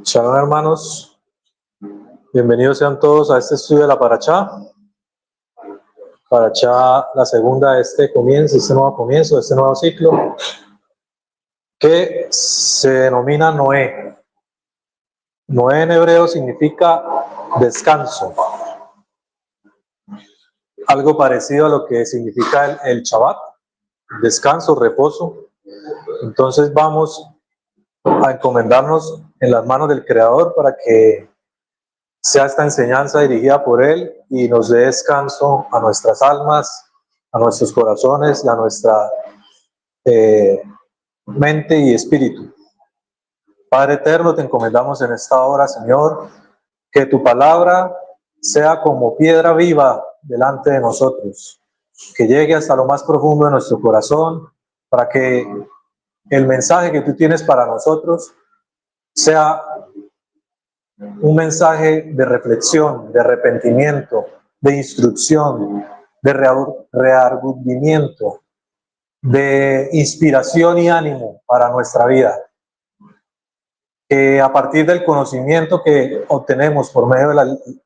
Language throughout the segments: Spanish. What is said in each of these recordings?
Shalom, hermanos, bienvenidos sean todos a este estudio de la Parashá, la segunda de este nuevo comienzo, de este nuevo ciclo, que se denomina Noé. Noé en hebreo significa descanso, algo parecido a lo que significa el Shabbat, descanso, reposo. Entonces vamos a encomendarnos en las manos del Creador para que sea esta enseñanza dirigida por Él y nos dé descanso a nuestras almas, a nuestros corazones y a nuestra mente y espíritu. Padre eterno, te encomendamos en esta hora, Señor, que tu palabra sea como piedra viva delante de nosotros, que llegue hasta lo más profundo de nuestro corazón, para que el mensaje que tú tienes para nosotros sea un mensaje de reflexión, de arrepentimiento, de instrucción, de reargüimiento, de inspiración y ánimo para nuestra vida. Que a partir del conocimiento que obtenemos por medio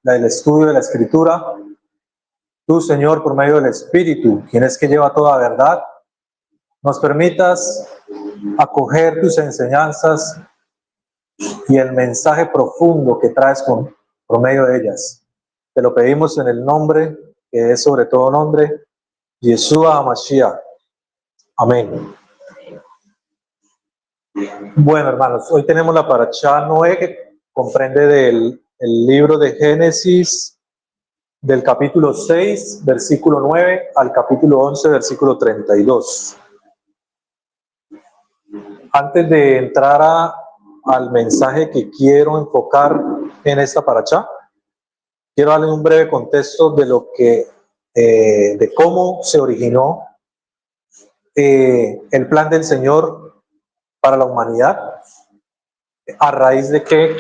del estudio de la Escritura, tú, Señor, por medio del Espíritu, quien es que lleva toda verdad, nos permitas acoger tus enseñanzas y el mensaje profundo que traes por medio de ellas. Te lo pedimos en el nombre, que es sobre todo nombre, Yeshua HaMashiach. Amén. Bueno, hermanos, hoy tenemos la Parashá Noé, que comprende del libro de Génesis, del capítulo 6, versículo 9, al capítulo 11, versículo 32. Antes de entrar al mensaje que quiero enfocar en esta Parashá, quiero darle un breve contexto de lo que, de cómo se originó el plan del Señor para la humanidad, a raíz de que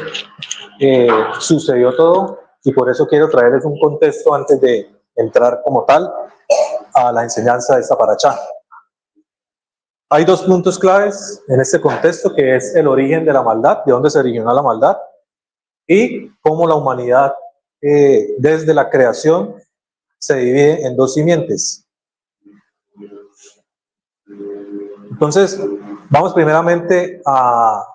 sucedió todo, y por eso quiero traerles un contexto antes de entrar como tal a la enseñanza de esta Parashá. Hay dos puntos claves en este contexto, que es el origen de la maldad, de dónde se originó la maldad, y cómo la humanidad desde la creación se divide en dos simientes. Entonces, vamos primeramente a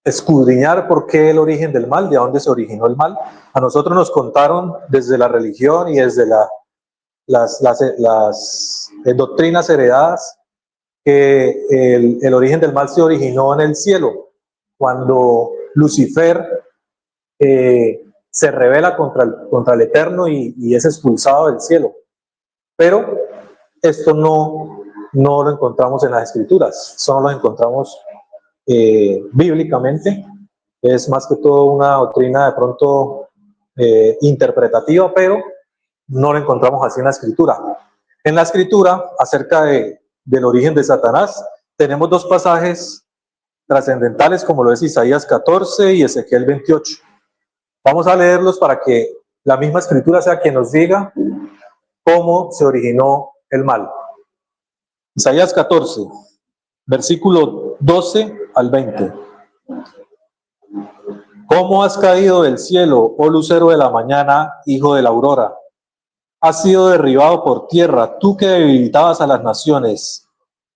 escudriñar por qué el origen del mal, de dónde se originó el mal. A nosotros nos contaron desde la religión y desde las doctrinas heredadas que el origen del mal se originó en el cielo, cuando Lucifer se rebela contra el Eterno y es expulsado del cielo. Pero esto no lo encontramos en las Escrituras, solo lo encontramos bíblicamente. Es más que todo una doctrina de pronto interpretativa, pero no lo encontramos así en la Escritura. En la Escritura, acerca del origen de Satanás, tenemos dos pasajes trascendentales, como lo es Isaías 14 y Ezequiel 28. Vamos a leerlos para que la misma Escritura sea quien nos diga cómo se originó el mal. Isaías 14, versículo 12 al 20. ¿Cómo has caído del cielo, oh lucero de la mañana, hijo de la aurora? Has sido derribado por tierra, tú que debilitabas a las naciones.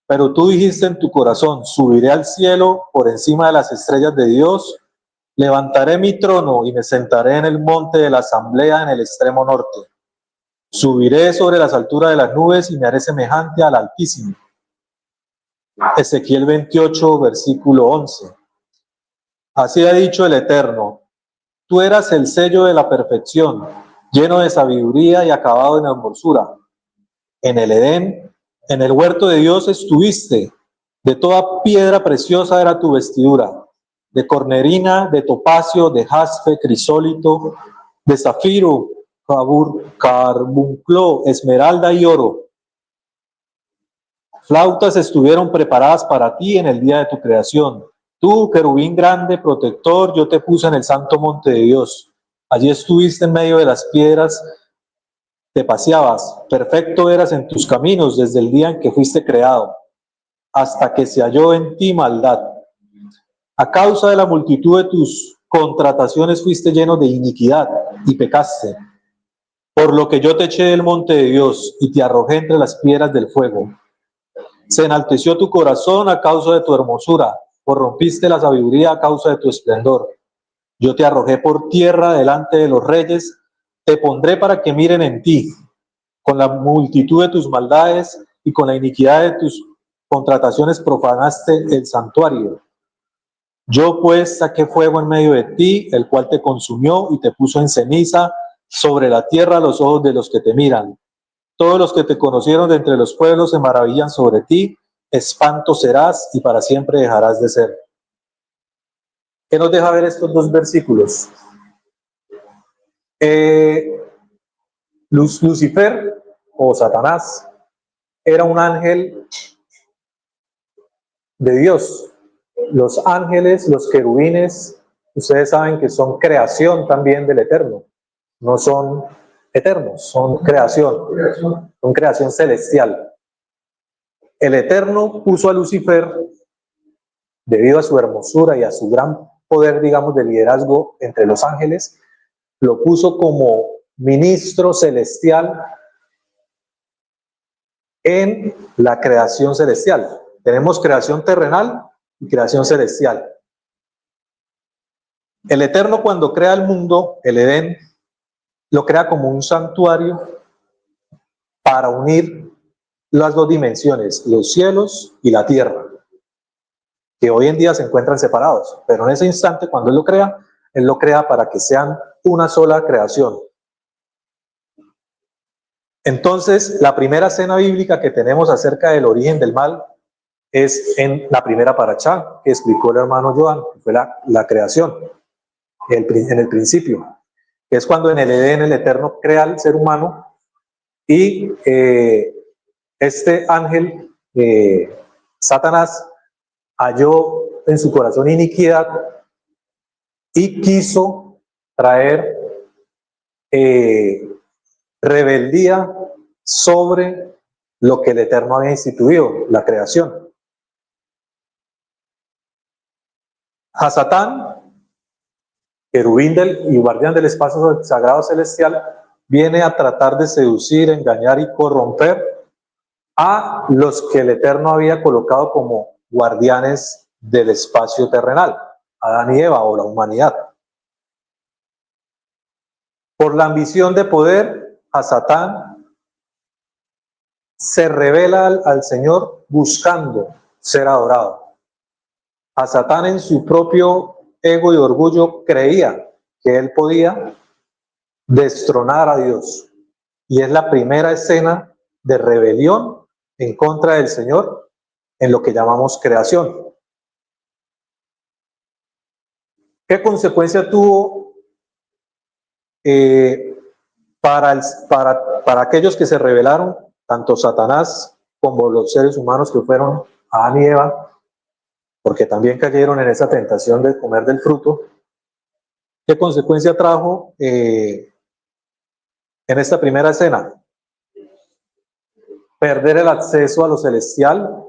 Pero tú dijiste en tu corazón: subiré al cielo por encima de las estrellas de Dios, levantaré mi trono y me sentaré en el monte de la asamblea en el extremo norte. Subiré sobre las alturas de las nubes y me haré semejante al Altísimo. Ezequiel 28, versículo 11. Así ha dicho el Eterno: tú eras el sello de la perfección, lleno de sabiduría y acabado en hermosura. En el Edén, en el huerto de Dios estuviste. De toda piedra preciosa era tu vestidura, de cornerina, de topacio, de jaspe, crisólito, de zafiro, carbunclo, esmeralda y oro. Flautas estuvieron preparadas para ti en el día de tu creación. Tú, querubín grande, protector, yo te puse en el santo monte de Dios. Allí estuviste en medio de las piedras, te paseabas, perfecto eras en tus caminos desde el día en que fuiste creado, hasta que se halló en ti maldad. A causa de la multitud de tus contrataciones fuiste lleno de iniquidad y pecaste. Por lo que yo te eché del monte de Dios y te arrojé entre las piedras del fuego. Se enalteció tu corazón a causa de tu hermosura, corrompiste la sabiduría a causa de tu esplendor. Yo te arrojé por tierra delante de los reyes, te pondré para que miren en ti. Con la multitud de tus maldades y con la iniquidad de tus contrataciones profanaste el santuario. Yo pues saqué fuego en medio de ti, el cual te consumió y te puso en ceniza sobre la tierra a los ojos de los que te miran. Todos los que te conocieron de entre los pueblos se maravillan sobre ti, espanto serás y para siempre dejarás de ser. ¿Qué nos deja ver estos dos versículos? Lucifer o Satanás era un ángel de Dios. Los ángeles, los querubines, ustedes saben que son creación también del Eterno. No son eternos, son creación celestial. El Eterno puso a Lucifer, debido a su hermosura y a su gran poder, digamos, de liderazgo entre los ángeles, lo puso como ministro celestial en la creación celestial. Tenemos creación terrenal y creación celestial. El Eterno, cuando crea el mundo, el Edén, lo crea como un santuario para unir las dos dimensiones, los cielos y la tierra, que hoy en día se encuentran separados, pero en ese instante, cuando Él lo crea para que sean una sola creación. Entonces, la primera escena bíblica que tenemos acerca del origen del mal es en la primera parashá que explicó el hermano Joan, que fue la creación, en el principio, que es cuando en el Edén el Eterno crea al ser humano y este ángel, Satanás, halló en su corazón iniquidad y quiso traer rebeldía sobre lo que el Eterno había instituido, la creación. A Satán, querubín y guardián del espacio sagrado celestial, viene a tratar de seducir, engañar y corromper a los que el Eterno había colocado como guardianes del espacio terrenal, Adán y Eva o la humanidad. Por la ambición de poder, a Satán se revela al Señor buscando ser adorado. A Satán, en su propio ego y orgullo, creía que él podía destronar a Dios. Y es la primera escena de rebelión en contra del Señor en lo que llamamos creación. ¿Qué consecuencia tuvo para aquellos que se rebelaron, tanto Satanás como los seres humanos que fueron Adán y Eva, porque también cayeron en esa tentación de comer del fruto? ¿Qué consecuencia trajo en esta primera escena? Perder el acceso a lo celestial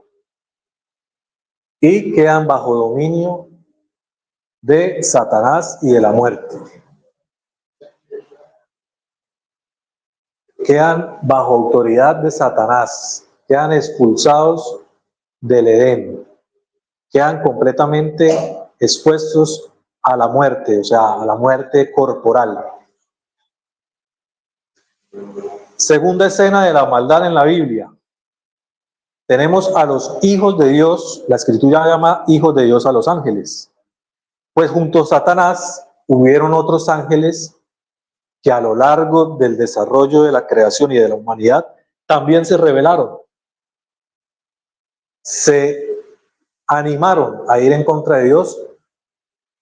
y quedan bajo dominio de Satanás y de la muerte. Quedan bajo autoridad de Satanás, quedan expulsados del Edén, quedan completamente expuestos a la muerte, o sea, a la muerte corporal. Segunda escena de la maldad en la Biblia. Tenemos a los hijos de Dios, la Escritura llama hijos de Dios a los ángeles. Pues junto a Satanás hubieron otros ángeles que a lo largo del desarrollo de la creación y de la humanidad también se rebelaron. Se animaron a ir en contra de Dios,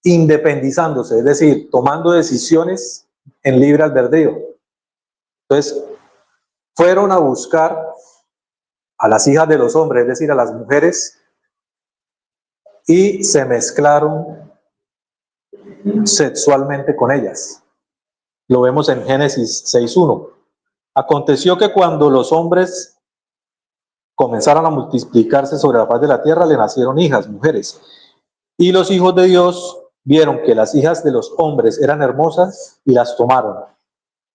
independizándose, es decir, tomando decisiones en libre albedrío. Entonces, fueron a buscar a las hijas de los hombres, es decir, a las mujeres, y se mezclaron sexualmente con ellas. Lo vemos en Génesis 6:1. Aconteció que cuando los hombres comenzaron a multiplicarse sobre la faz de la tierra, le nacieron hijas, mujeres, Y los hijos de Dios vieron que las hijas de los hombres eran hermosas y las tomaron,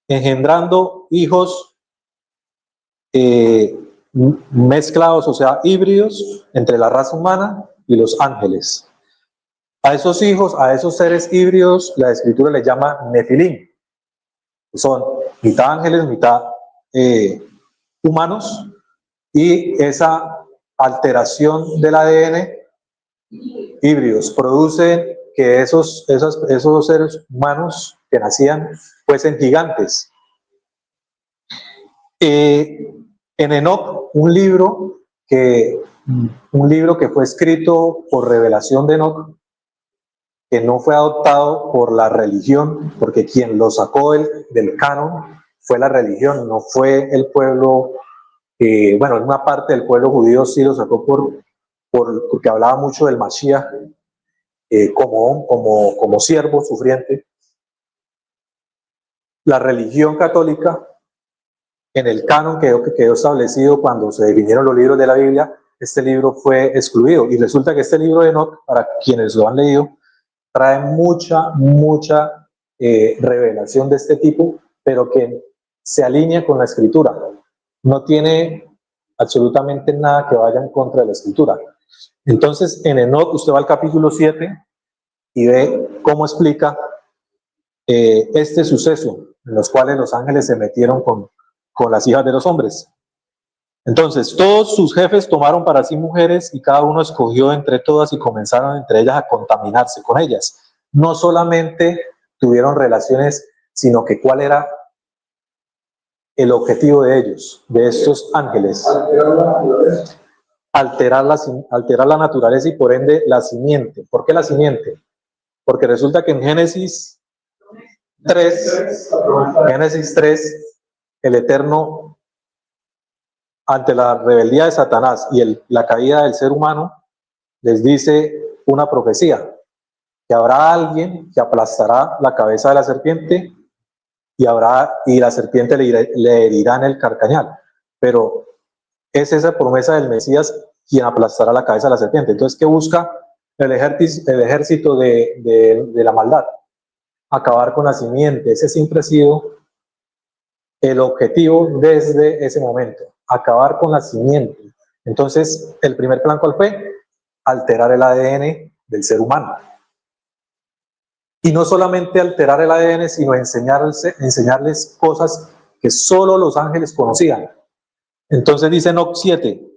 engendrando hijos mezclados, o sea, híbridos entre la raza humana y los ángeles. A esos hijos, a esos seres híbridos, la Escritura les llama Nefilim. Son mitad ángeles, mitad humanos, y esa alteración del ADN híbridos produce que esos seres humanos que nacían fuesen gigantes. En Enoc, un libro que fue escrito por revelación de Enoc, que no fue adoptado por la religión, porque quien lo sacó del canon fue la religión, no fue el pueblo. Bueno, en una parte del pueblo judío sí lo sacó porque hablaba mucho del Mashiach como siervo sufriente. La religión católica, en el canon que quedó establecido cuando se definieron los libros de la Biblia, este libro fue excluido. Y resulta que este libro de Enoc, para quienes lo han leído, trae mucha revelación de este tipo, pero que se alinea con la Escritura. No tiene absolutamente nada que vaya en contra de la Escritura. Entonces, en Enoc, usted va al capítulo 7 y ve cómo explica este suceso, en los cuales los ángeles se metieron con las hijas de los hombres. Entonces, todos sus jefes tomaron para sí mujeres y cada uno escogió entre todas y comenzaron entre ellas a contaminarse con ellas. No solamente tuvieron relaciones, sino que cuál era el objetivo de ellos, de estos ángeles. Alterar la naturaleza y por ende la simiente. ¿Por qué la simiente? Porque resulta que en Génesis 3, el Eterno, ante la rebeldía de Satanás y la caída del ser humano, les dice una profecía, que habrá alguien que aplastará la cabeza de la serpiente y la serpiente le herirá en el carcañal. Pero es esa promesa del Mesías quien aplastará la cabeza de la serpiente. Entonces, ¿qué busca el ejército de la maldad? Acabar con la simiente. Ese siempre ha sido el objetivo desde ese momento, acabar con la simiente. Entonces, el primer plan, ¿cuál fue? Alterar el ADN del ser humano. Y no solamente alterar el ADN, sino enseñarles cosas que solo los ángeles conocían. Entonces dice Enoc 7,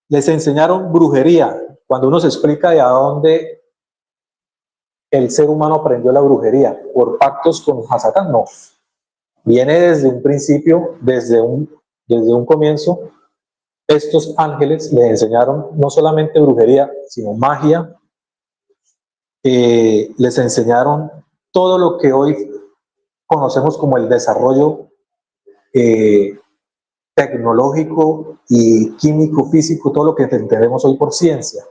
les enseñaron brujería. Cuando uno se explica de a dónde el ser humano aprendió la brujería, por pactos con Hasatán, no. Viene desde un principio, desde un comienzo. Estos ángeles les enseñaron no solamente brujería, sino magia. Les enseñaron todo lo que hoy conocemos como el desarrollo tecnológico y químico, físico, todo lo que entendemos hoy por ciencia.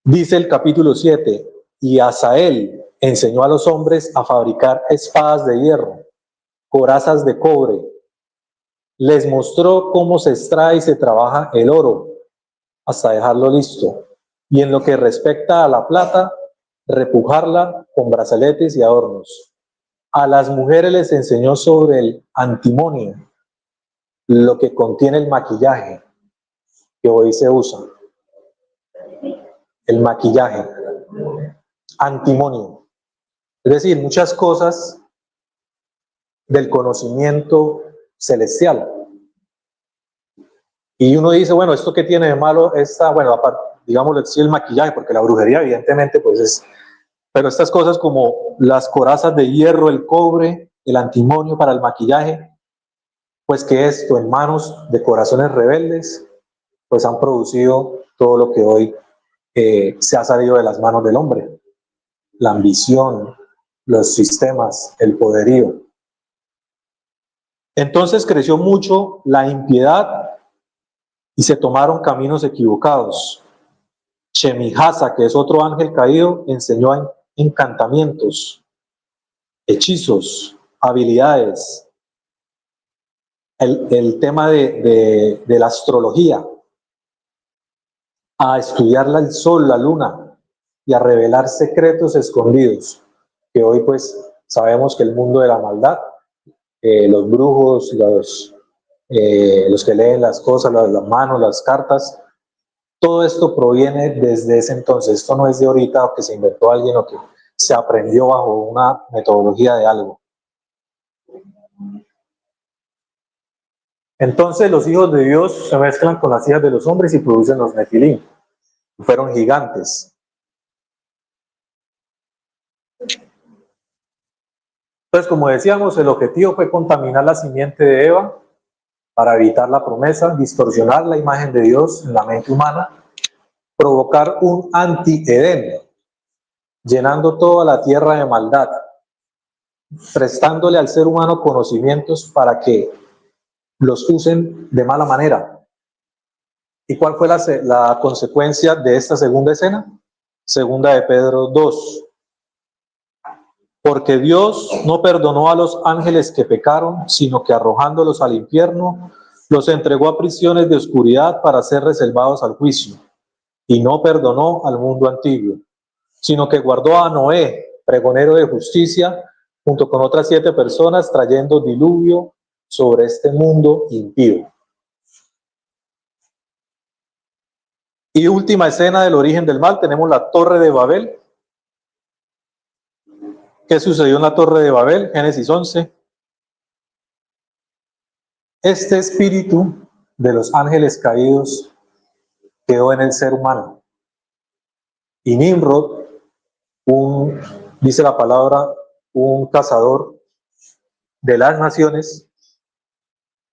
Dice el capítulo 7, y Asael enseñó a los hombres a fabricar espadas de hierro, corazas de cobre. Les mostró cómo se extrae y se trabaja el oro hasta dejarlo listo. Y en lo que respecta a la plata, repujarla con brazaletes y adornos. A las mujeres les enseñó sobre el antimonio, lo que contiene el maquillaje que hoy se usa. El maquillaje, antimonio. Es decir, muchas cosas del conocimiento celestial. Y uno dice, bueno, ¿esto qué tiene de malo? Bueno, aparte, digámoslo así, el maquillaje, porque la brujería evidentemente pues es... Pero estas cosas como las corazas de hierro, el cobre, el antimonio para el maquillaje, pues que esto en manos de corazones rebeldes, pues han producido todo lo que hoy se ha salido de las manos del hombre. La ambición, los sistemas, el poderío. Entonces creció mucho la impiedad y se tomaron caminos equivocados. Shemihasa, que es otro ángel caído, enseñó encantamientos, hechizos, habilidades, el tema de la astrología. a estudiar el sol, la luna y a revelar secretos escondidos, que hoy pues sabemos que el mundo de la maldad, los brujos, los que leen las cosas, las manos, las cartas, todo esto proviene desde ese entonces. Esto no es de ahorita o que se inventó alguien o que se aprendió bajo una metodología de algo. Entonces los hijos de Dios se mezclan con las hijas de los hombres y producen los nefilim. Fueron gigantes. Entonces, como decíamos, el objetivo fue contaminar la simiente de Eva para evitar la promesa, distorsionar la imagen de Dios en la mente humana, provocar un anti-Edén, llenando toda la tierra de maldad, prestándole al ser humano conocimientos para que los usen de mala manera. ¿Y cuál fue la consecuencia de esta segunda escena? Segunda de Pedro 2. Porque Dios no perdonó a los ángeles que pecaron, sino que arrojándolos al infierno, los entregó a prisiones de oscuridad para ser reservados al juicio. Y no perdonó al mundo antiguo, sino que guardó a Noé, pregonero de justicia, junto con otras 7 personas, trayendo diluvio sobre este mundo impío. Y última escena del origen del mal, tenemos la Torre de Babel. ¿Qué sucedió en la Torre de Babel? Génesis 11. Este espíritu de los ángeles caídos quedó en el ser humano. Y Nimrod, dice la palabra, un cazador de las naciones,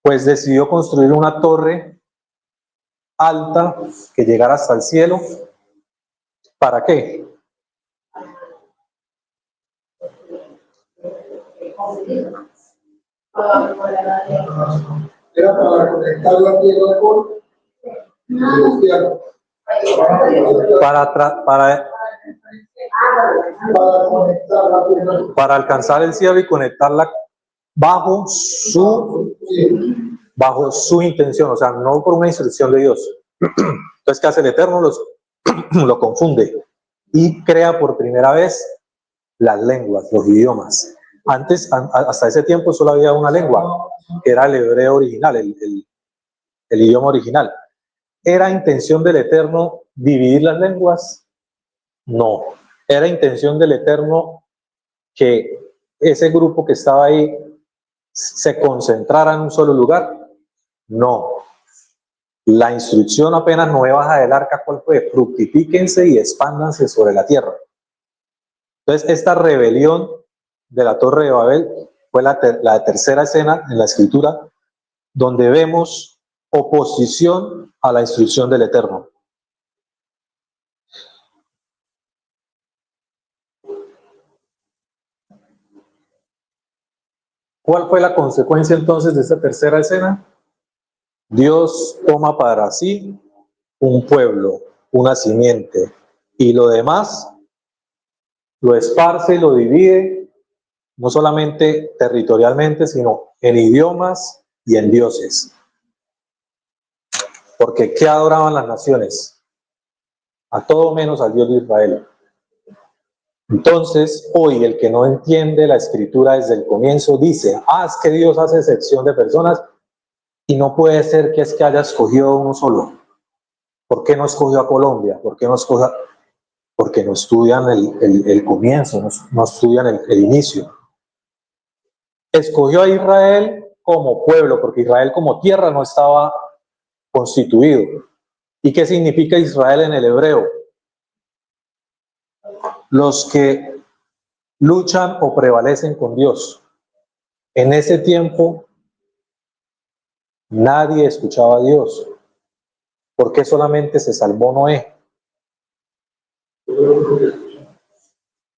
pues decidió construir una torre alta que llegara hasta el cielo. ¿Para qué? Era para conectar la tierra con el cielo. Para alcanzar el cielo y conectarla bajo su intención, o sea, no por una instrucción de Dios. Entonces, ¿qué hace el Eterno? Lo confunde y crea por primera vez las lenguas, los idiomas. Antes, hasta ese tiempo, solo había una lengua, que era el hebreo original, el idioma original. ¿Era intención del Eterno dividir las lenguas? No. ¿Era intención del Eterno que ese grupo que estaba ahí se concentrara en un solo lugar? No. La instrucción apenas Noé baja del arca, ¿cuál fue? Fructifíquense y expándanse sobre la tierra. Entonces, esta rebelión de la Torre de Babel fue la tercera escena en la Escritura, donde vemos oposición a la instrucción del Eterno. ¿Cuál fue la consecuencia entonces de esta tercera escena? Dios toma para sí un pueblo, una simiente, y lo demás lo esparce y lo divide, no solamente territorialmente, sino en idiomas y en dioses. Porque ¿qué adoraban las naciones? A todo menos al Dios de Israel. Entonces, hoy el que no entiende la Escritura desde el comienzo dice, es que Dios hace excepción de personas y no puede ser que es que haya escogido uno solo. ¿Por qué no escogió a Colombia? ¿Por qué no escogió? Porque no estudian el comienzo, no estudian el inicio. Escogió a Israel como pueblo, porque Israel como tierra no estaba constituido. ¿Y qué significa Israel en el hebreo? Los que luchan o prevalecen con Dios. En ese tiempo nadie escuchaba a Dios. ¿Por qué solamente se salvó Noé?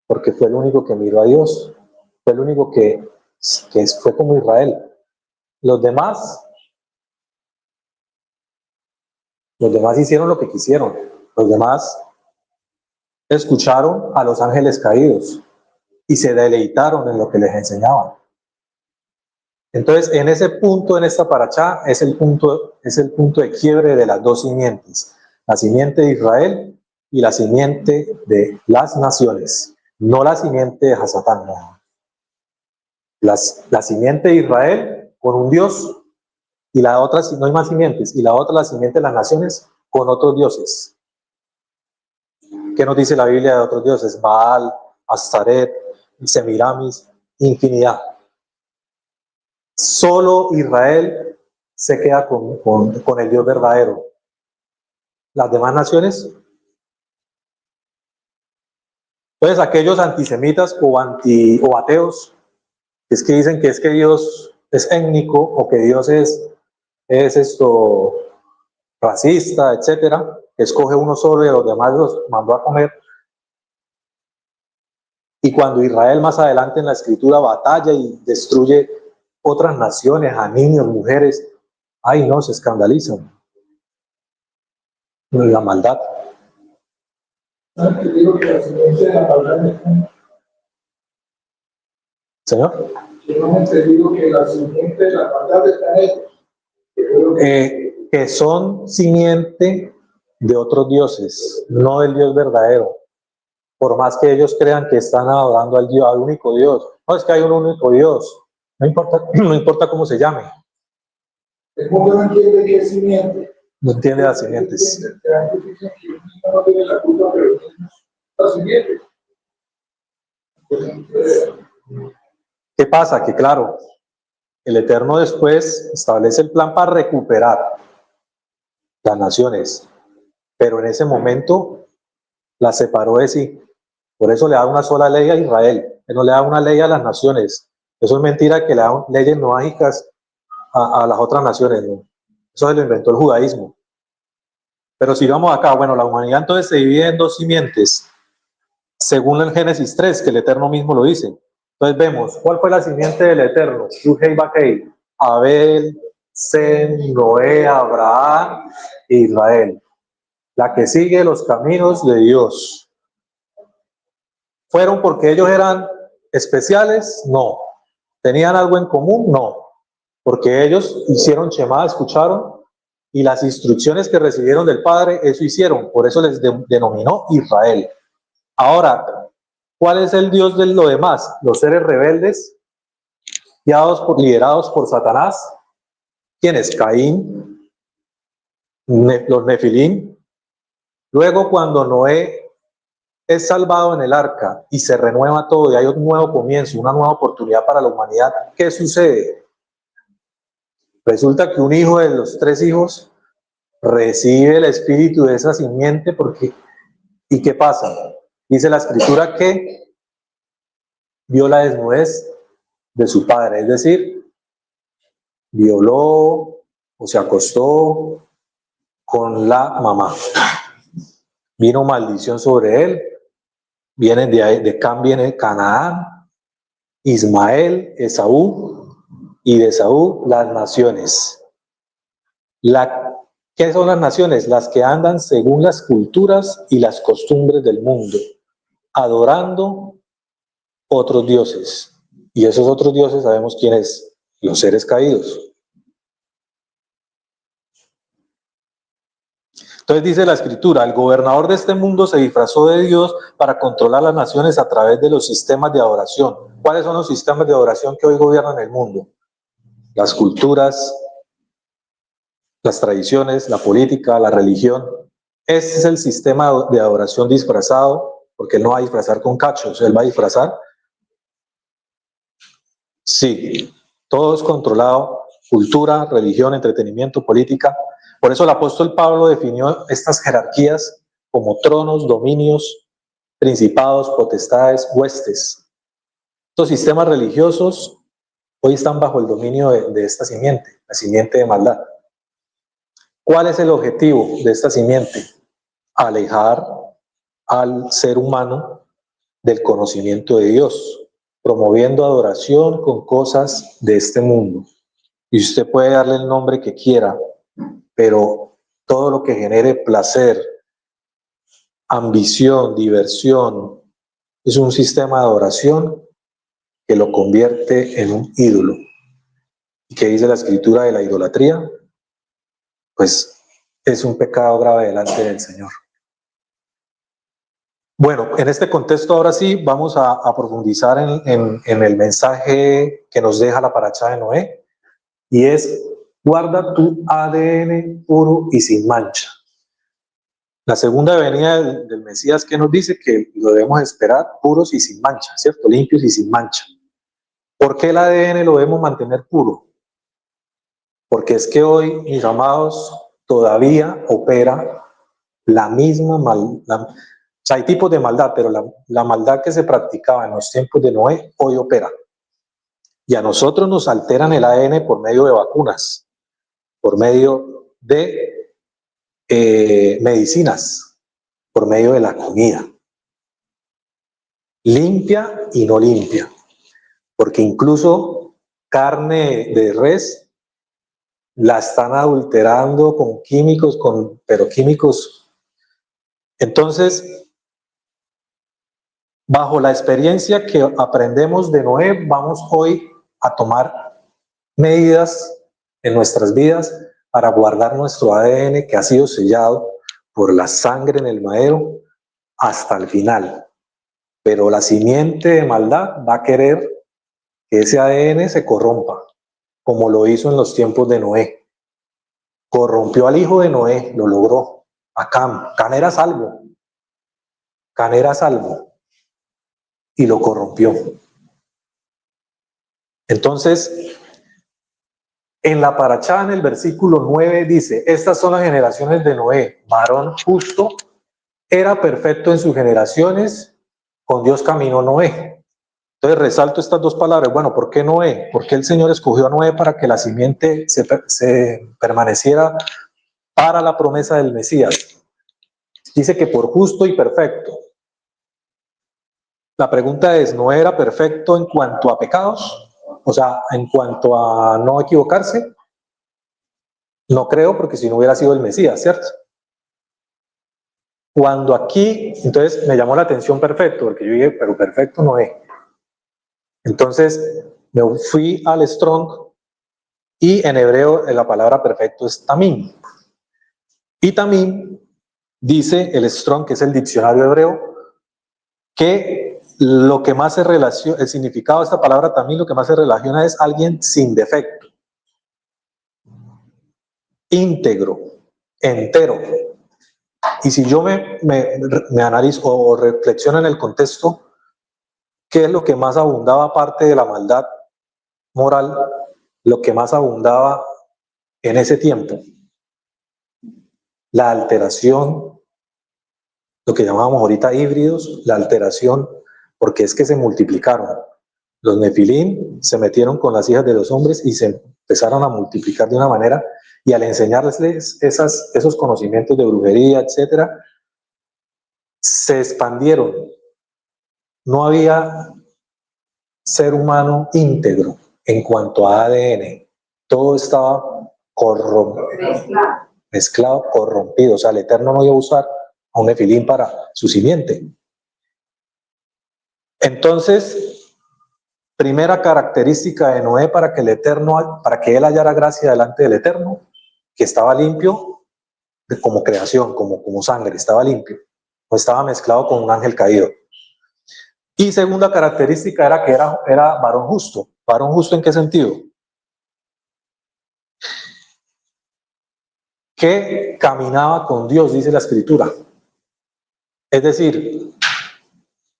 Porque fue el único que miró a Dios. Fue el único que fue como Israel. Los demás hicieron lo que quisieron. Los demás escucharon a los ángeles caídos y se deleitaron en lo que les enseñaban. Entonces, en ese punto, en esta parachá, es el punto de quiebre de las dos simientes. la simiente de Israel y la simiente de las naciones, no la simiente de Hasatán, no. La simiente de Israel con un Dios y la otra, no hay más simientes, y la otra la simiente de las naciones con otros dioses. ¿Qué nos dice la Biblia de otros dioses? Baal, Astaret, Semiramis, infinidad. Solo Israel se queda con el Dios verdadero. Las demás naciones, pues aquellos antisemitas o ateos, es que dicen que es que Dios es étnico o que Dios es racista, etcétera, escoge uno solo y a los demás los mandó a comer. Y cuando Israel más adelante en la escritura batalla y destruye otras naciones, a niños, mujeres, ay no, se escandalizan. La maldad. Digo que la simiente de la maldad. Señor. Yo no he entendido que la simiente de la maldad está en ellos. Que son simiente de otros dioses, no del Dios verdadero. Por más que ellos crean que están adorando al único Dios. No, es que hay un único Dios. No importa cómo se llame. El mundo no entiende qué es simiente. No entiende las simientes. No tiene la culpa, pero la simiente. ¿Qué pasa? Que claro, el Eterno después establece el plan para recuperar las naciones, pero en ese momento las separó de sí. Por eso le da una sola ley a Israel, que no le da una ley a las naciones. Eso es mentira, que le da leyes no mágicas a las otras naciones, ¿no? Eso se lo inventó el judaísmo. Pero si vamos acá, bueno, la humanidad entonces se divide en dos simientes, según el Génesis 3, que el Eterno mismo lo dice. Entonces vemos, ¿cuál fue la simiente del Eterno? Yud-Hei Vak-Hei, Abel, Sem, Noé, Abraham e Israel. La que sigue los caminos de Dios. ¿Fueron porque ellos eran especiales? No. ¿Tenían algo en común? No. Porque ellos hicieron Shema, escucharon, y las instrucciones que recibieron del Padre, eso hicieron. Por eso les denominó Israel. Ahora, ¿cuál es el Dios de lo demás? Los seres rebeldes, liderados por Satanás. ¿Quiénes? Caín, los Nefilim. Luego, cuando Noé es salvado en el arca y se renueva todo y hay un nuevo comienzo, una nueva oportunidad para la humanidad, ¿qué sucede? Resulta que un hijo de los tres hijos recibe el espíritu de esa simiente ¿y qué pasa? Dice la escritura que vio la desnudez de su padre, es decir, violó o se acostó con la mamá. Vino maldición sobre él, vienen de Can, viene Canaán, Ismael, Esaú, y de Esaú las naciones. ¿Qué son las naciones? Las que andan según las culturas y las costumbres del mundo, adorando otros dioses. Y esos otros dioses sabemos quiénes, los seres caídos. Entonces dice la escritura, el gobernador de este mundo se disfrazó de Dios para controlar las naciones a través de los sistemas de adoración. ¿Cuáles son los sistemas de adoración que hoy gobiernan el mundo? Las culturas, las tradiciones, la política, la religión. Este es el sistema de adoración disfrazado, porque él no va a disfrazar con cachos, él va a disfrazar. Sí, todo es controlado, cultura, religión, entretenimiento, política. Por eso el apóstol Pablo definió estas jerarquías como tronos, dominios, principados, potestades, huestes. Estos sistemas religiosos hoy están bajo el dominio de esta simiente, la simiente de maldad. ¿Cuál es el objetivo de esta simiente? Alejar al ser humano del conocimiento de Dios, promoviendo adoración con cosas de este mundo. Y usted puede darle el nombre que quiera, pero todo lo que genere placer, ambición, diversión, es un sistema de adoración que lo convierte en un ídolo. ¿Y qué dice la escritura de la idolatría? Pues es un pecado grave delante del Señor. Bueno, en este contexto ahora sí vamos a profundizar en el mensaje que nos deja la paracha de Noé, y es: guarda tu ADN puro y sin mancha. La segunda venida del Mesías, que nos dice que lo debemos esperar puros y sin mancha, ¿cierto? Limpios y sin mancha. ¿Por qué el ADN lo debemos mantener puro? Porque es que hoy, mis amados, todavía opera la misma maldad. O sea, hay tipos de maldad, pero la maldad que se practicaba en los tiempos de Noé hoy opera. Y a nosotros nos alteran el ADN por medio de vacunas, por medio de medicinas, por medio de la comida. Limpia y no limpia. Porque incluso carne de res la están adulterando con químicos, pero químicos. Entonces, bajo la experiencia que aprendemos de Noé, vamos hoy a tomar medidas en nuestras vidas para guardar nuestro ADN que ha sido sellado por la sangre en el madero hasta el final. Pero la simiente de maldad va a querer que ese ADN se corrompa, como lo hizo en los tiempos de Noé. Corrompió al hijo de Noé, lo logró, a Cam. Cam era salvo, y lo corrompió. Entonces, en la parachá, en el versículo 9, dice: estas son las generaciones de Noé, varón justo, era perfecto en sus generaciones, con Dios caminó Noé. Entonces resalto estas dos palabras. Bueno, ¿por qué Noé? ¿Por qué el Señor escogió a Noé para que la simiente se permaneciera para la promesa del Mesías? Dice que por justo y perfecto. La pregunta es: ¿no era perfecto en cuanto a pecados? O sea, en cuanto a no equivocarse. No creo, porque si no hubiera sido el Mesías, ¿cierto? Cuando aquí, entonces me llamó la atención perfecto, porque yo dije, pero perfecto no es. Entonces me fui al Strong, y en hebreo la palabra perfecto es tamim. Y tamim dice el Strong, que es el diccionario hebreo, que lo que más se relaciona, el significado de esta palabra tamim, lo que más se relaciona es alguien sin defecto, íntegro, entero. Y si yo me analizo o reflexiono en el contexto, ¿qué es lo que más abundaba aparte de la maldad moral? Lo que más abundaba en ese tiempo, la alteración, lo que llamábamos ahorita híbridos, la alteración, porque es que se multiplicaron. Los nefilín se metieron con las hijas de los hombres y se empezaron a multiplicar de una manera, y al enseñarles esos conocimientos de brujería, etcétera, se expandieron. No había ser humano íntegro en cuanto a ADN. Todo estaba mezclado, corrompido. O sea, el Eterno no iba a usar a un nefilín para su simiente. Entonces, primera característica de Noé para que el Eterno, para que él hallara gracia delante del Eterno, que estaba limpio como creación, como sangre, estaba limpio, no estaba mezclado con un ángel caído. Y segunda característica era que era varón justo. ¿Varón justo en qué sentido? Que caminaba con Dios, dice la Escritura. Es decir,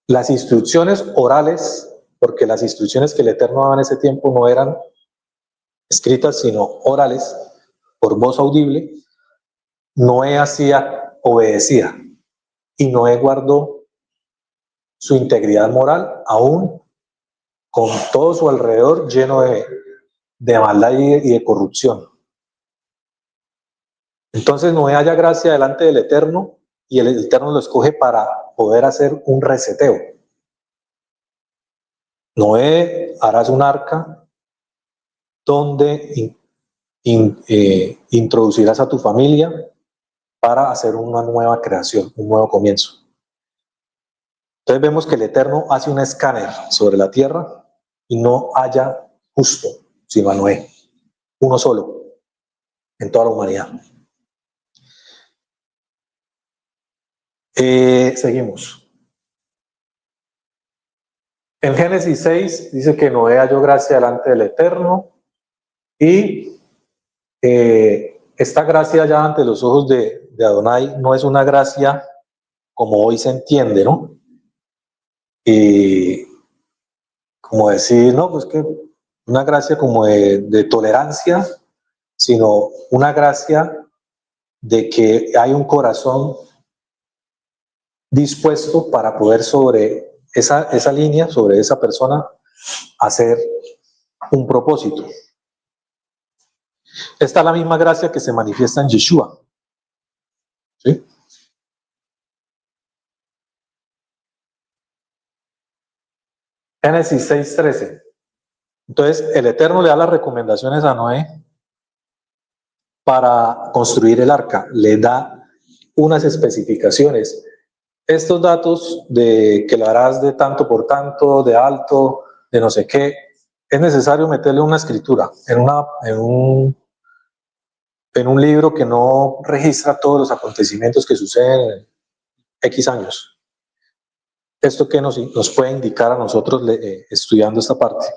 las instrucciones orales, porque las instrucciones que el Eterno daba en ese tiempo no eran escritas, sino orales, por voz audible, Noé obedecía, y Noé guardó su integridad moral, aún con todo su alrededor lleno de maldad y de corrupción. Entonces Noé halla gracia delante del Eterno, y el Eterno lo escoge para poder hacer un reseteo. Noé, harás un arca donde introducirás a tu familia para hacer una nueva creación, un nuevo comienzo. Entonces vemos que el Eterno hace un escáner sobre la tierra y no haya justo, sino a Noé, uno solo, en toda la humanidad. Seguimos. En Génesis 6 dice que Noé halló gracia delante del Eterno y esta gracia ya ante los ojos de Adonai no es una gracia como hoy se entiende, ¿no? Y como decir, no, pues que una gracia como de tolerancia, sino una gracia de que hay un corazón dispuesto para poder sobre esa línea, sobre esa persona, hacer un propósito. Esta es la misma gracia que se manifiesta en Yeshua. ¿Sí? Génesis 6:13. Entonces, el Eterno le da las recomendaciones a Noé para construir el arca. Le da unas especificaciones. Estos datos de que lo harás de tanto por tanto, de alto, de no sé qué, es necesario meterle una escritura en un libro que no registra todos los acontecimientos que suceden en X años. Esto que nos puede indicar a nosotros estudiando esta parte,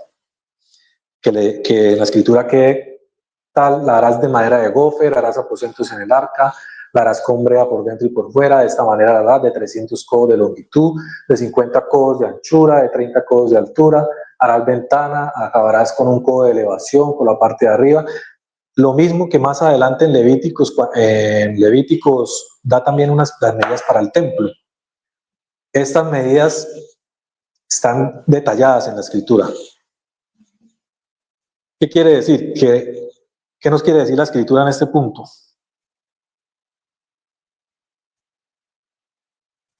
que en la escritura que tal, la harás de madera de gofer, harás aposentos en el arca, la harás con brea por dentro y por fuera, de esta manera la harás de 300 codos de longitud, de 50 codos de anchura, de 30 codos de altura, harás ventana, acabarás con un codo de elevación por la parte de arriba. Lo mismo que más adelante en Levíticos da también las medidas para el templo. Estas medidas están detalladas en la escritura. ¿Qué quiere decir? ¿Qué nos quiere decir la escritura en este punto?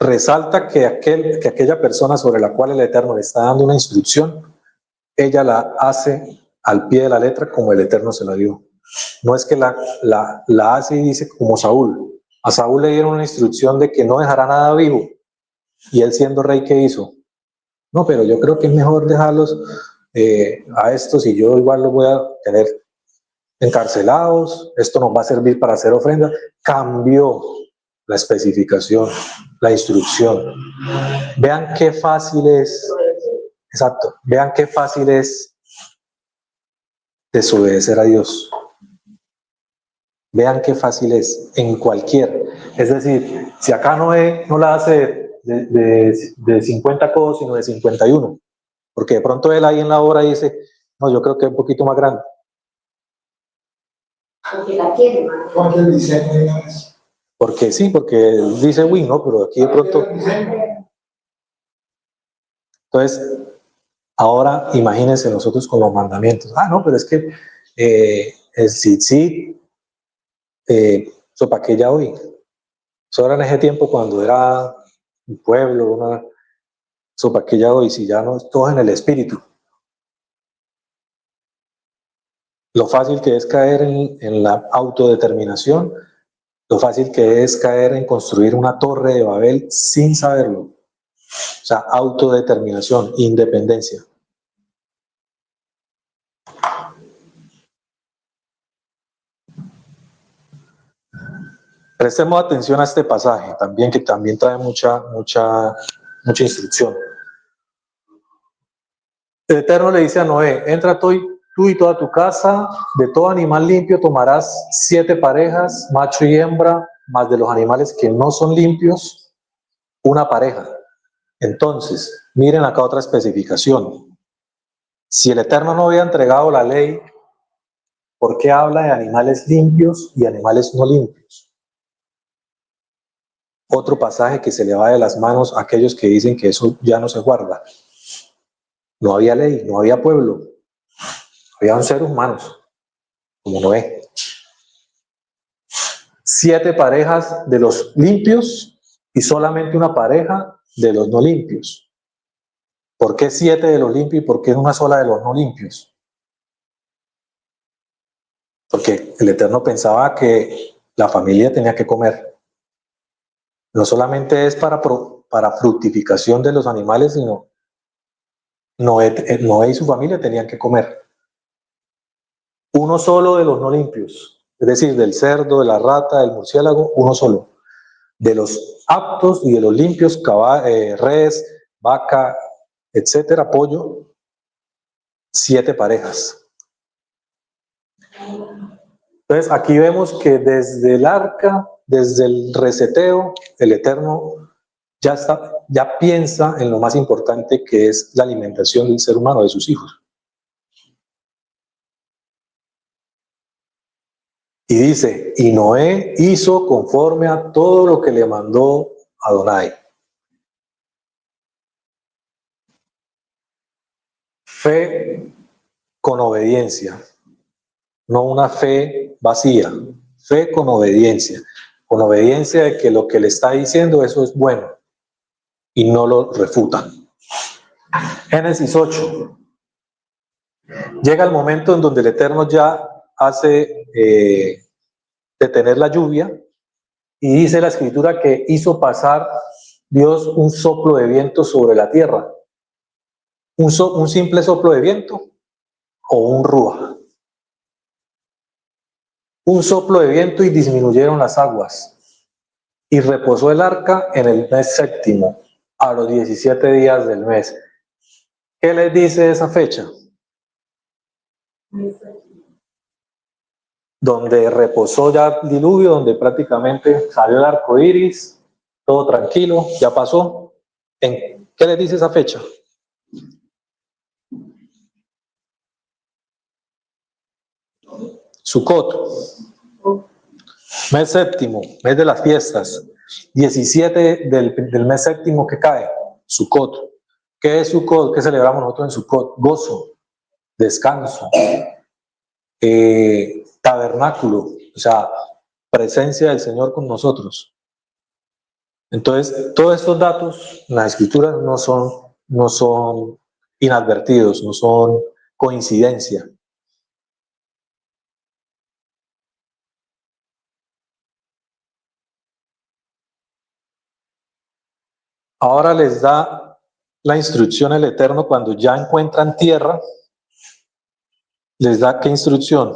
Resalta que aquella persona sobre la cual el Eterno le está dando una instrucción, ella la hace al pie de la letra como el Eterno se la dio. No es que la hace y dice como Saúl. A Saúl le dieron una instrucción de que no dejará nada vivo. Y él siendo rey, ¿qué hizo? No, pero yo creo que es mejor dejarlos a estos y yo igual los voy a tener encarcelados. Esto nos va a servir para hacer ofrenda. Cambió la especificación, la instrucción. Vean qué fácil es, exacto, vean qué fácil es desobedecer a Dios. Vean qué fácil es en cualquier. Es decir, si acá no la hace de 50 codos, sino de 51, porque de pronto él ahí en la obra dice, no, yo creo que es un poquito más grande. Porque la quiere, ¿Cuánto el diseño es? Porque sí, porque dice Win, ¿no? Pero aquí de pronto. Entonces, ahora imagínense nosotros con los mandamientos. Ah, no, pero es que el tzitzit, eso para qué ya hoy. Eso era en ese tiempo cuando era un pueblo, eso para qué ya hoy, si ya no es todo en el espíritu. Lo fácil que es caer en la autodeterminación, lo fácil que es caer en construir una torre de Babel sin saberlo. O sea, autodeterminación, independencia. Prestemos atención a este pasaje también, que también trae mucha instrucción. El Eterno le dice a Noé, entra tú y toda tu casa, de todo animal limpio tomarás 7 parejas, macho y hembra, más de los animales que no son limpios, una pareja. Entonces, miren acá otra especificación. Si el Eterno no había entregado la ley, ¿por qué habla de animales limpios y animales no limpios? Otro pasaje que se le va de las manos a aquellos que dicen que eso ya no se guarda. No había ley, no había pueblo, habían seres humanos, como Noé. 7 parejas de los limpios y solamente una pareja de los no limpios. ¿Por qué 7 de los limpios y por qué una sola de los no limpios? Porque el Eterno pensaba que la familia tenía que comer. No solamente es para fructificación de los animales, sino Noé y su familia tenían que comer. Uno solo de los no limpios, es decir, del cerdo, de la rata, del murciélago, uno solo. de los aptos y de los limpios, res, vaca, etcétera, pollo, 7 parejas. Entonces aquí vemos que desde el arca, desde el reseteo, el Eterno ya piensa en lo más importante, que es la alimentación del ser humano, de sus hijos. Y dice, y Noé hizo conforme a todo lo que le mandó Adonai. Fe con obediencia, no una fe vacía, fe con obediencia de que lo que le está diciendo eso es bueno y no lo refutan. Génesis 8. Llega el momento en donde el Eterno ya hace detener la lluvia, y dice la Escritura que hizo pasar Dios un soplo de viento sobre la tierra. Un simple soplo de viento o un rúa. Un soplo de viento y disminuyeron las aguas. Y reposó el arca en el mes séptimo, a los 17 días del mes. ¿Qué les dice esa fecha? Donde reposó ya el diluvio, donde prácticamente salió el arco iris, todo tranquilo, ya pasó. ¿Qué les dice esa fecha? Sucot, mes séptimo, mes de las fiestas, 17 del mes séptimo que cae, Sucot. ¿Qué es Sucot? ¿Qué celebramos nosotros en Sucot? Gozo, descanso, tabernáculo, o sea, presencia del Señor con nosotros. Entonces, todos estos datos en las Escrituras no son inadvertidos, no son coincidencia. Ahora les da la instrucción el Eterno cuando ya encuentran tierra. ¿Les da qué instrucción?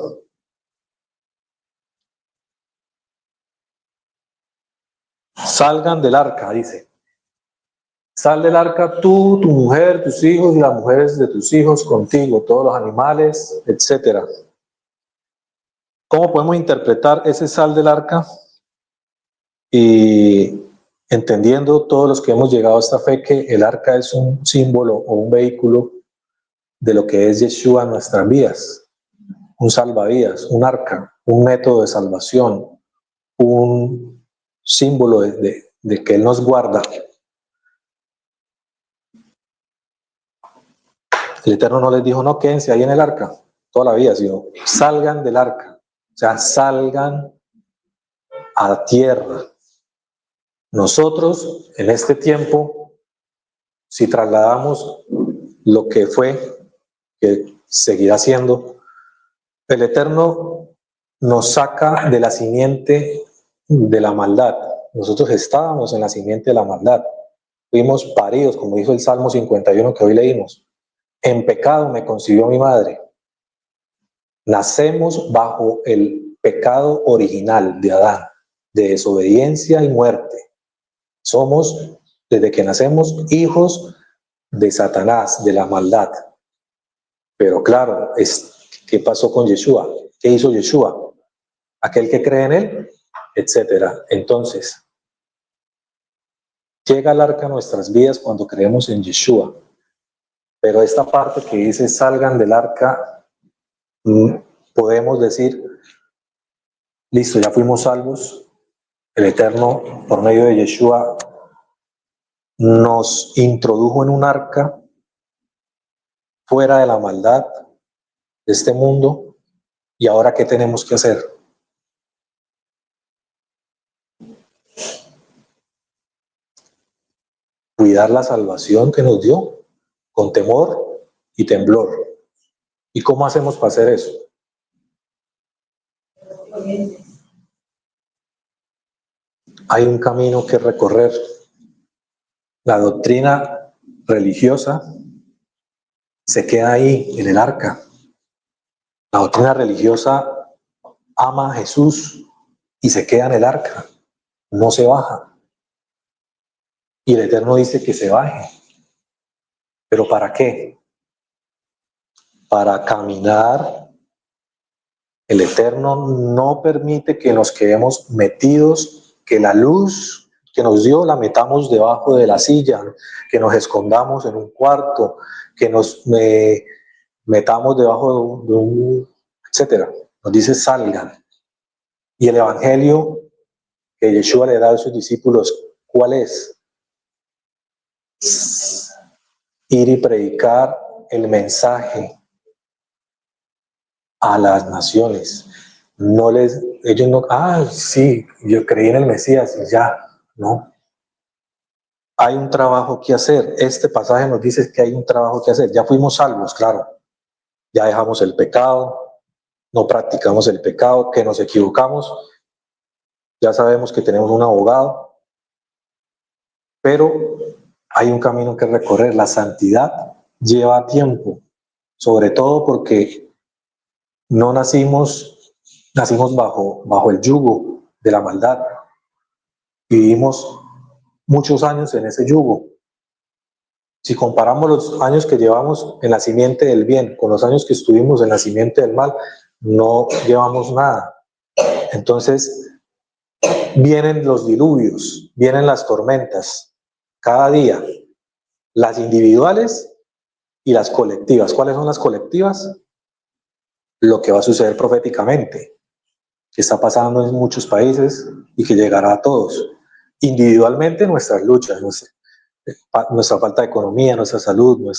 Salgan del arca, dice. Sal del arca tú, tu mujer, tus hijos y las mujeres de tus hijos contigo, todos los animales, etcétera. ¿Cómo podemos interpretar ese sal del arca? Y entendiendo todos los que hemos llegado a esta fe que el arca es un símbolo o un vehículo de lo que es Yeshua en nuestras vidas, un salvavidas, un arca, un método de salvación, un símbolo de que Él nos guarda. El Eterno no les dijo, no, quédense ahí en el arca toda la vida, sino salgan del arca, o sea, salgan a tierra. Nosotros, en este tiempo, si trasladamos lo que fue, que seguirá siendo, el Eterno nos saca de la simiente de la maldad. Nosotros estábamos en la simiente de la maldad. Fuimos paridos, como dijo el Salmo 51 que hoy leímos. En pecado me concibió mi madre. Nacemos bajo el pecado original de Adán, de desobediencia y muerte. Somos, desde que nacemos, hijos de Satanás, de la maldad. Pero claro, ¿qué pasó con Yeshua? ¿Qué hizo Yeshua? Aquel que cree en él, etcétera. Entonces, llega el arca a nuestras vidas cuando creemos en Yeshua. Pero esta parte que dice salgan del arca, podemos decir, listo, ya fuimos salvos. El Eterno, por medio de Yeshua, nos introdujo en un arca fuera de la maldad de este mundo. ¿Y ahora qué tenemos que hacer? Cuidar la salvación que nos dio con temor y temblor. ¿Y cómo hacemos para hacer eso? Hay un camino que recorrer. La doctrina religiosa se queda ahí en el arca. La doctrina religiosa ama a Jesús y se queda en el arca, no se baja. Y el Eterno dice que se baje. ¿Pero para qué? Para caminar. El Eterno no permite que nos quedemos metidos, que la luz que nos dio la metamos debajo de la silla, que nos escondamos en un cuarto, que nos metamos debajo de un, etcétera. Nos dice salgan. Y el evangelio que Yeshua le da a sus discípulos, ¿cuál es? Ir y predicar el mensaje a las naciones. No les, ellos no, sí, yo creí en el Mesías y ya, no. Hay un trabajo que hacer. Este pasaje nos dice que hay un trabajo que hacer. Ya fuimos salvos, claro. Ya dejamos el pecado, no practicamos el pecado, que nos equivocamos. Ya sabemos que tenemos un abogado, pero hay un camino que recorrer. La santidad lleva tiempo, sobre todo porque no nacimos bajo el yugo de la maldad. Vivimos muchos años en ese yugo. Si comparamos los años que llevamos en la simiente del bien con los años que estuvimos en la simiente del mal, no llevamos nada. Entonces, vienen los diluvios, vienen las tormentas, cada día, las individuales y las colectivas. ¿Cuáles son las colectivas? Lo que va a suceder proféticamente, que está pasando en muchos países y que llegará a todos. Individualmente, nuestras luchas, nuestra falta de economía, nuestra salud,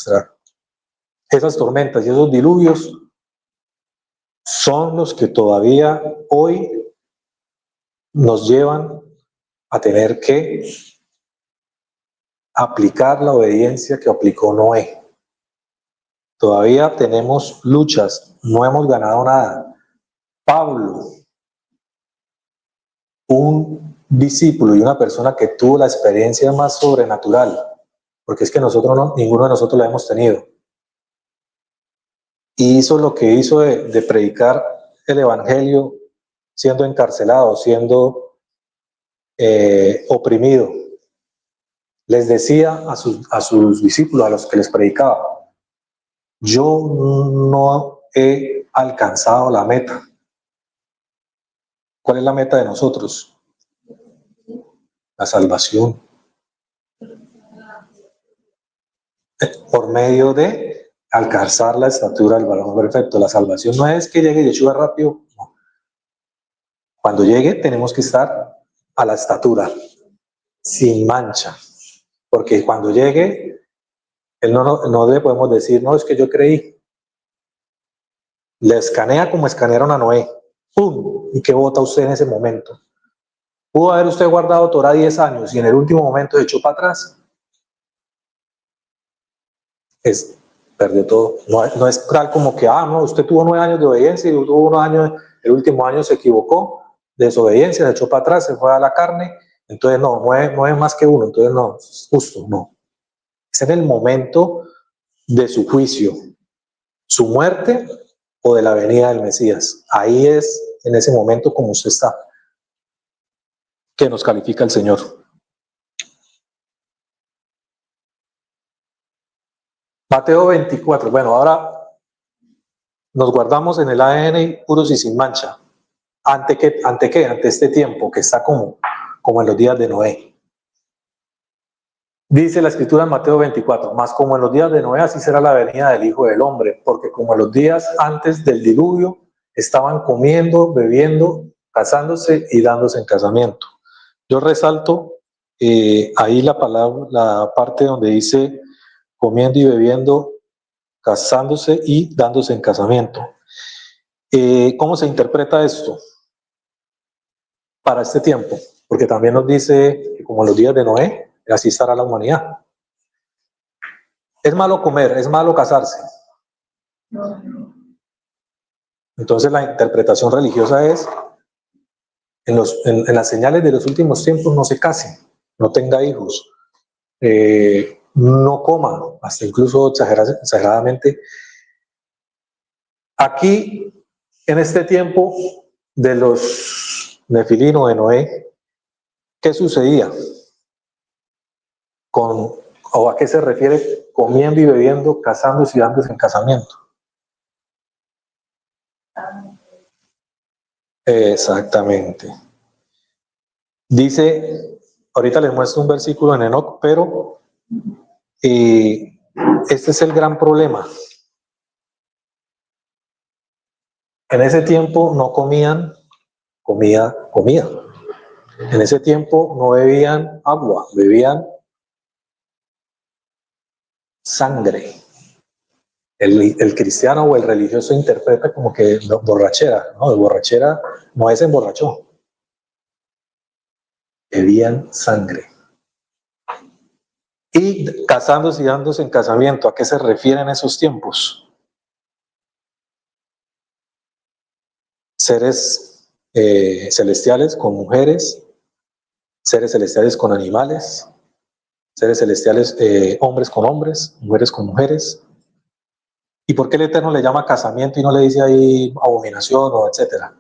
esas tormentas y esos diluvios son los que todavía hoy nos llevan a tener que aplicar la obediencia que aplicó Noé. Todavía tenemos luchas, no hemos ganado nada. Pablo, un discípulo y una persona que tuvo la experiencia más sobrenatural, porque es que ninguno de nosotros la hemos tenido, y hizo lo que hizo de predicar el evangelio siendo encarcelado, siendo oprimido. Les decía a sus discípulos, a los que les predicaba, yo no he alcanzado la meta. ¿Cuál es la meta de nosotros? La salvación. Por medio de alcanzar la estatura del varón perfecto. La salvación no es que llegue Yeshua rápido. No. Cuando llegue tenemos que estar a la estatura, sin mancha. Porque cuando llegue, él no le podemos decir, no, es que yo creí. Le escanea como escanearon a Noé. ¡Pum! ¿Y qué vota usted en ese momento? Pudo haber usted guardado Torah 10 años y en el último momento se echó para atrás. Perdió todo. No es tal como que, no, usted tuvo 9 años de obediencia y tuvo unos años, el último año se equivocó, de desobediencia, se echó para atrás, se fue a la carne. Entonces no es más que uno, entonces no, es justo, no. Es en el momento de su juicio, su muerte o de la venida del Mesías. Ahí es en ese momento como usted está, que nos califica el Señor. Mateo 24. Bueno, ahora nos guardamos en el ADN puros y sin mancha. ¿Ante qué? Ante este tiempo que está como en los días de Noé. Dice la escritura en Mateo 24, más como en los días de Noé, así será la venida del Hijo del Hombre, porque como en los días antes del diluvio, estaban comiendo, bebiendo, casándose y dándose en casamiento. Yo resalto ahí la parte donde dice comiendo y bebiendo, casándose y dándose en casamiento. ¿Cómo se interpreta esto para este tiempo? Porque también nos dice que como en los días de Noé, así estará la humanidad. ¿Es malo comer? ¿Es malo casarse? Entonces la interpretación religiosa es en las señales de los últimos tiempos no se case, no tenga hijos, no coma, hasta incluso exageradamente. Aquí, en este tiempo de los nefilín o de Noé, ¿qué sucedía? ¿O a qué se refiere comiendo y bebiendo, casándose y dándose en casamiento? Exactamente. Dice, ahorita les muestro un versículo en Enoc, pero este es el gran problema. En ese tiempo no comían comida. En ese tiempo no bebían agua, bebían sangre. El cristiano o el religioso interpreta como que borrachera, ¿no? De borrachera no es emborrachó. Bebían sangre. Y casándose y dándose en casamiento, ¿a qué se refieren esos tiempos? Seres celestiales con mujeres, seres celestiales con animales, seres celestiales hombres con hombres, mujeres con mujeres. ¿Y por qué el Eterno le llama casamiento y no le dice ahí abominación o etcétera?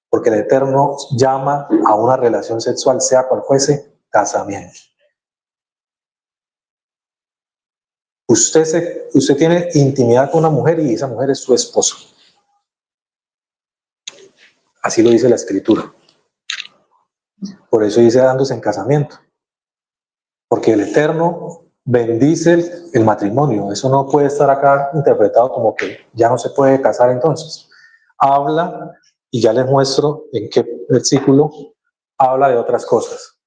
Porque el Eterno llama a una relación sexual, sea cual fuese, casamiento. Usted tiene intimidad con una mujer y esa mujer es su esposo. Así lo dice la Escritura. Por eso dice dándose en casamiento. Porque el Eterno bendice el matrimonio. Eso no puede estar acá interpretado como que ya no se puede casar entonces. Habla, y ya les muestro en qué versículo habla de otras cosas.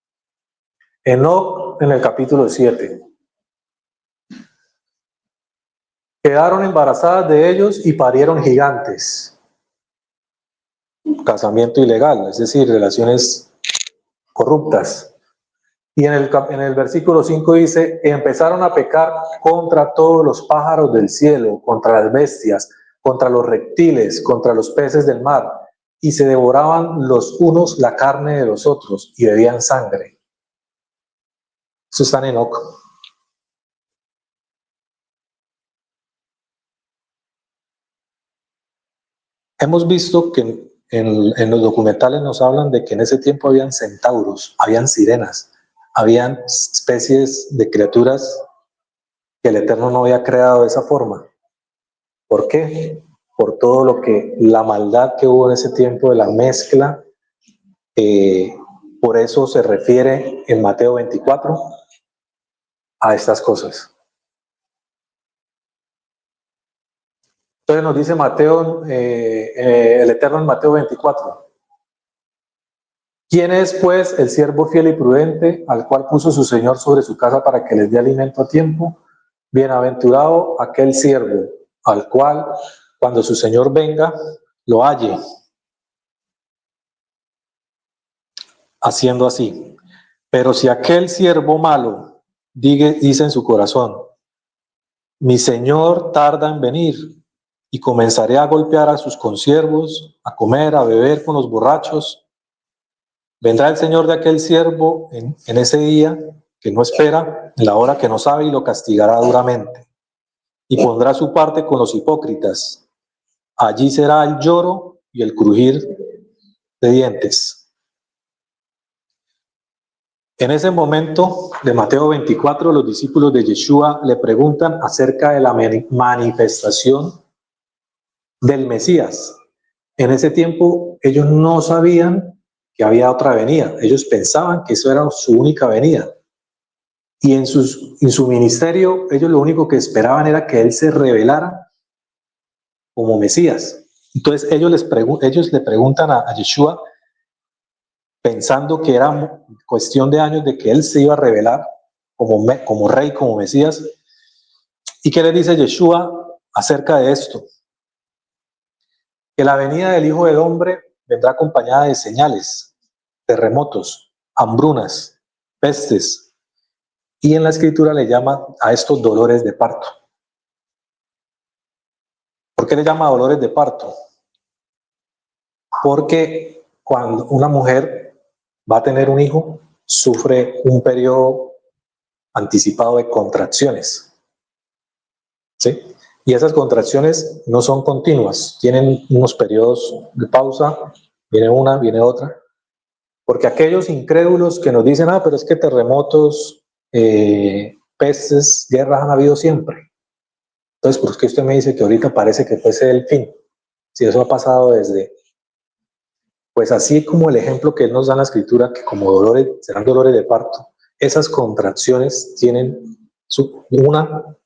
Enoc, en el capítulo 7. Quedaron embarazadas de ellos y parieron gigantes. Casamiento ilegal, es decir, relaciones corruptas. Y en el versículo 5 dice, empezaron a pecar contra todos los pájaros del cielo, contra las bestias, contra los reptiles, contra los peces del mar, y se devoraban los unos la carne de los otros y bebían sangre. Eso está en Enoc. Hemos visto que en los documentales nos hablan de que en ese tiempo habían centauros, habían sirenas, habían especies de criaturas que el Eterno no había creado de esa forma. ¿Por qué? Por todo la maldad que hubo en ese tiempo de la mezcla. Por eso se refiere en Mateo 24 a estas cosas. Entonces nos dice Mateo, el Eterno en Mateo 24. ¿Quién es pues el siervo fiel y prudente al cual puso su Señor sobre su casa para que les dé alimento a tiempo? Bienaventurado aquel siervo al cual cuando su Señor venga lo halle haciendo así. Pero si aquel siervo malo dice en su corazón, mi Señor tarda en venir, y comenzaré a golpear a sus consiervos, a comer, a beber con los borrachos, vendrá el Señor de aquel siervo en ese día que no espera, en la hora que no sabe, y lo castigará duramente. Y pondrá su parte con los hipócritas. Allí será el lloro y el crujir de dientes. En ese momento de Mateo 24, los discípulos de Yeshua le preguntan acerca de la manifestación del Mesías. En ese tiempo ellos no sabían que había otra venida. Ellos pensaban que eso era su única venida. Y en su ministerio, ellos lo único que esperaban era que él se revelara como Mesías. Entonces ellos le preguntan a Yeshua, pensando que era cuestión de años de que él se iba a revelar como rey, como Mesías. ¿Y qué le dice Yeshua acerca de esto? Que la venida del Hijo del Hombre vendrá acompañada de señales, terremotos, hambrunas, pestes, y en la Escritura le llama a estos dolores de parto. ¿Por qué le llama dolores de parto? Porque cuando una mujer va a tener un hijo, sufre un periodo anticipado de contracciones, ¿sí? Y esas contracciones no son continuas, tienen unos periodos de pausa, viene una, viene otra, porque aquellos incrédulos que nos dicen, pero es que terremotos pestes, guerras han habido siempre. Entonces, ¿por qué usted me dice que ahorita parece que fuese el fin? Si eso ha pasado desde, pues así como el ejemplo que él nos da en la escritura, que como dolores, serán dolores de parto, esas contracciones tienen una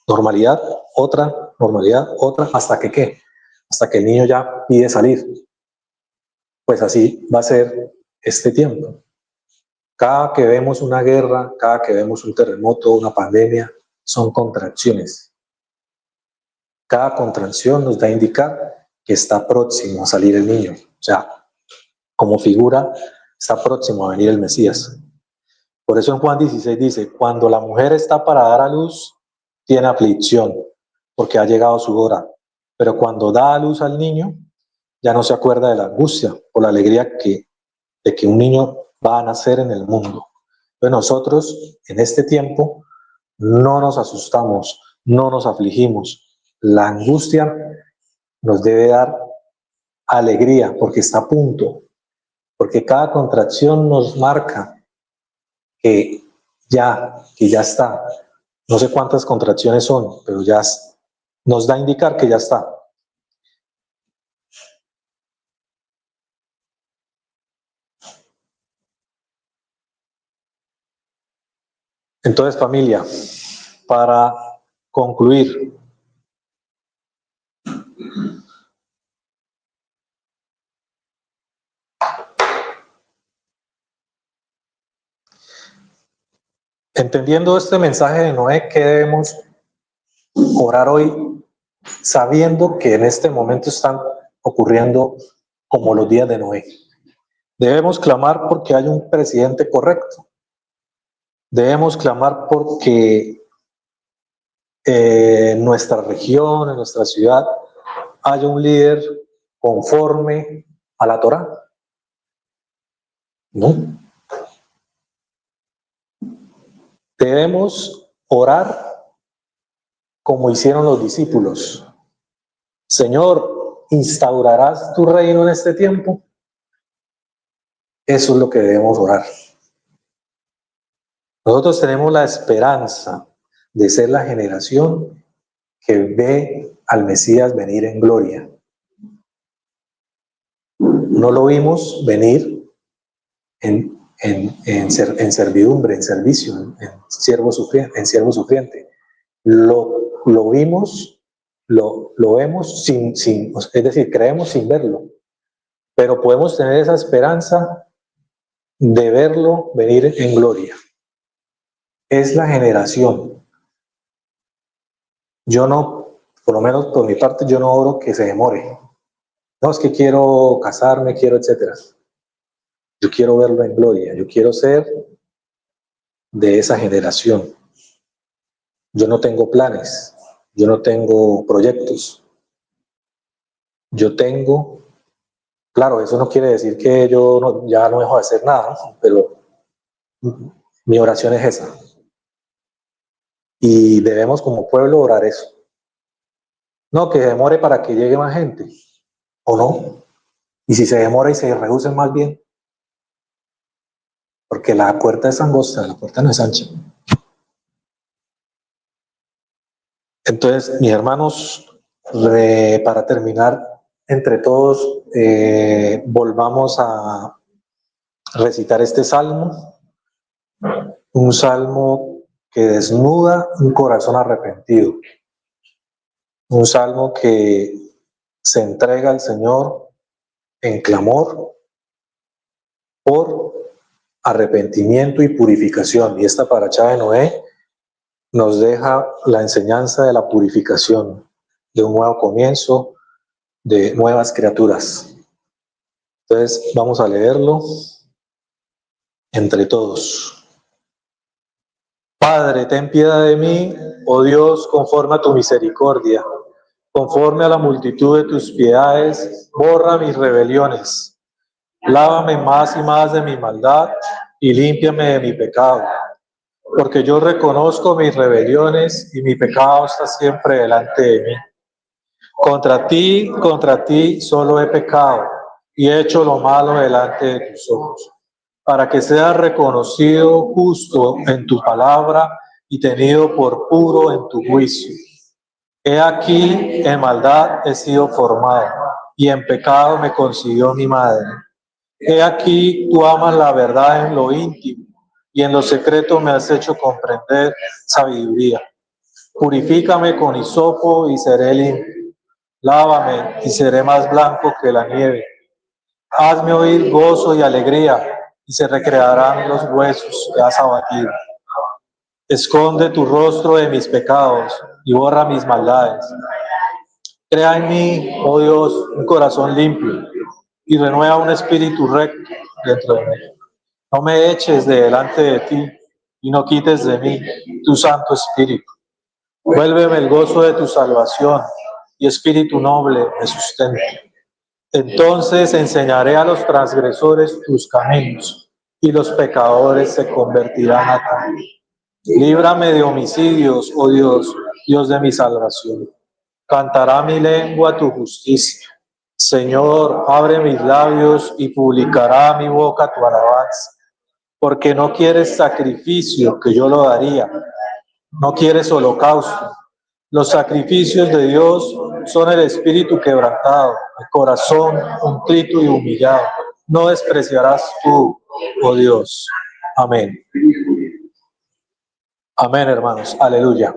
normalidad, otra normalidad, otra, ¿hasta que qué? Hasta que el niño ya pide salir. Pues así va a ser este tiempo. Cada que vemos una guerra, cada que vemos un terremoto, una pandemia, son contracciones. Cada contracción nos da a indicar que está próximo a salir el niño. O sea, como figura, está próximo a venir el Mesías. Por eso en Juan 16 dice, cuando la mujer está para dar a luz, tiene aflicción, porque ha llegado su hora. Pero cuando da a luz al niño, ya no se acuerda de la angustia o la alegría de que un niño va a nacer en el mundo. Entonces nosotros, en este tiempo, no nos asustamos, no nos afligimos. La angustia nos debe dar alegría, porque está a punto, porque cada contracción nos marca que ya está. No sé cuántas contracciones son, pero ya nos da a indicar que ya está. Entonces, familia, para concluir, entendiendo este mensaje de Noé, ¿qué debemos orar hoy sabiendo que en este momento están ocurriendo como los días de Noé? Debemos clamar porque hay un presidente correcto. Debemos clamar porque en nuestra región, en nuestra ciudad, haya un líder conforme a la Torá. ¿No? Debemos orar como hicieron los discípulos. Señor, ¿instaurarás tu reino en este tiempo? Eso es lo que debemos orar. Nosotros tenemos la esperanza de ser la generación que ve al Mesías venir en gloria. No lo vimos venir en servidumbre, en servicio, en siervo sufriente. Lo vimos, lo vemos es decir, creemos sin verlo, pero podemos tener esa esperanza de verlo venir en gloria. Es la generación. Yo no, por lo menos por mi parte, yo no oro que se demore. No, es que quiero casarme, quiero, etcétera. Yo quiero verlo en gloria. Yo quiero ser de esa generación. Yo no tengo planes. Yo no tengo proyectos. Yo tengo, claro, eso no quiere decir que yo ya no dejo de hacer nada, ¿no? Pero mi oración es esa. Y debemos como pueblo orar eso. No, que demore para que llegue más gente. ¿O no? Y si se demora y se reduce más bien. Porque la puerta es angosta, la puerta no es ancha. Entonces, mis hermanos, para terminar, entre todos, volvamos a recitar este salmo. Un salmo que desnuda un corazón arrepentido. Un salmo que se entrega al Señor en clamor por arrepentimiento y purificación. Y esta paracha de Noé nos deja la enseñanza de la purificación, de un nuevo comienzo, de nuevas criaturas. Entonces vamos a leerlo entre todos. Padre, ten piedad de mí, oh Dios, conforme a tu misericordia. Conforme a la multitud de tus piedades, borra mis rebeliones. Lávame más y más de mi maldad y límpiame de mi pecado. Porque yo reconozco mis rebeliones y mi pecado está siempre delante de mí. Contra ti solo he pecado y he hecho lo malo delante de tus ojos, para que seas reconocido justo en tu palabra y tenido por puro en tu juicio. He aquí, en maldad he sido formado, y en pecado me concibió mi madre. He aquí, tú amas la verdad en lo íntimo, y en lo secreto me has hecho comprender sabiduría. Purifícame con hisopo y seré limpio. Lávame y seré más blanco que la nieve. Hazme oír gozo y alegría, y se recrearán los huesos que has abatido. Esconde tu rostro de mis pecados y borra mis maldades. Crea en mí, oh Dios, un corazón limpio y renueva un espíritu recto dentro de mí. No me eches de delante de ti y no quites de mí tu Santo Espíritu. Vuélveme el gozo de tu salvación y espíritu noble me sustente. Entonces enseñaré a los transgresores tus caminos y los pecadores se convertirán a ti. Líbrame de homicidios, oh Dios, Dios de mi salvación. Cantará mi lengua tu justicia. Señor, abre mis labios y publicará mi boca tu alabanza. Porque no quieres sacrificio, que yo lo daría. No quieres holocausto. Los sacrificios de Dios son el espíritu quebrantado, el corazón contrito y humillado. No despreciarás tú, oh Dios. Amén. Amén, hermanos. Aleluya.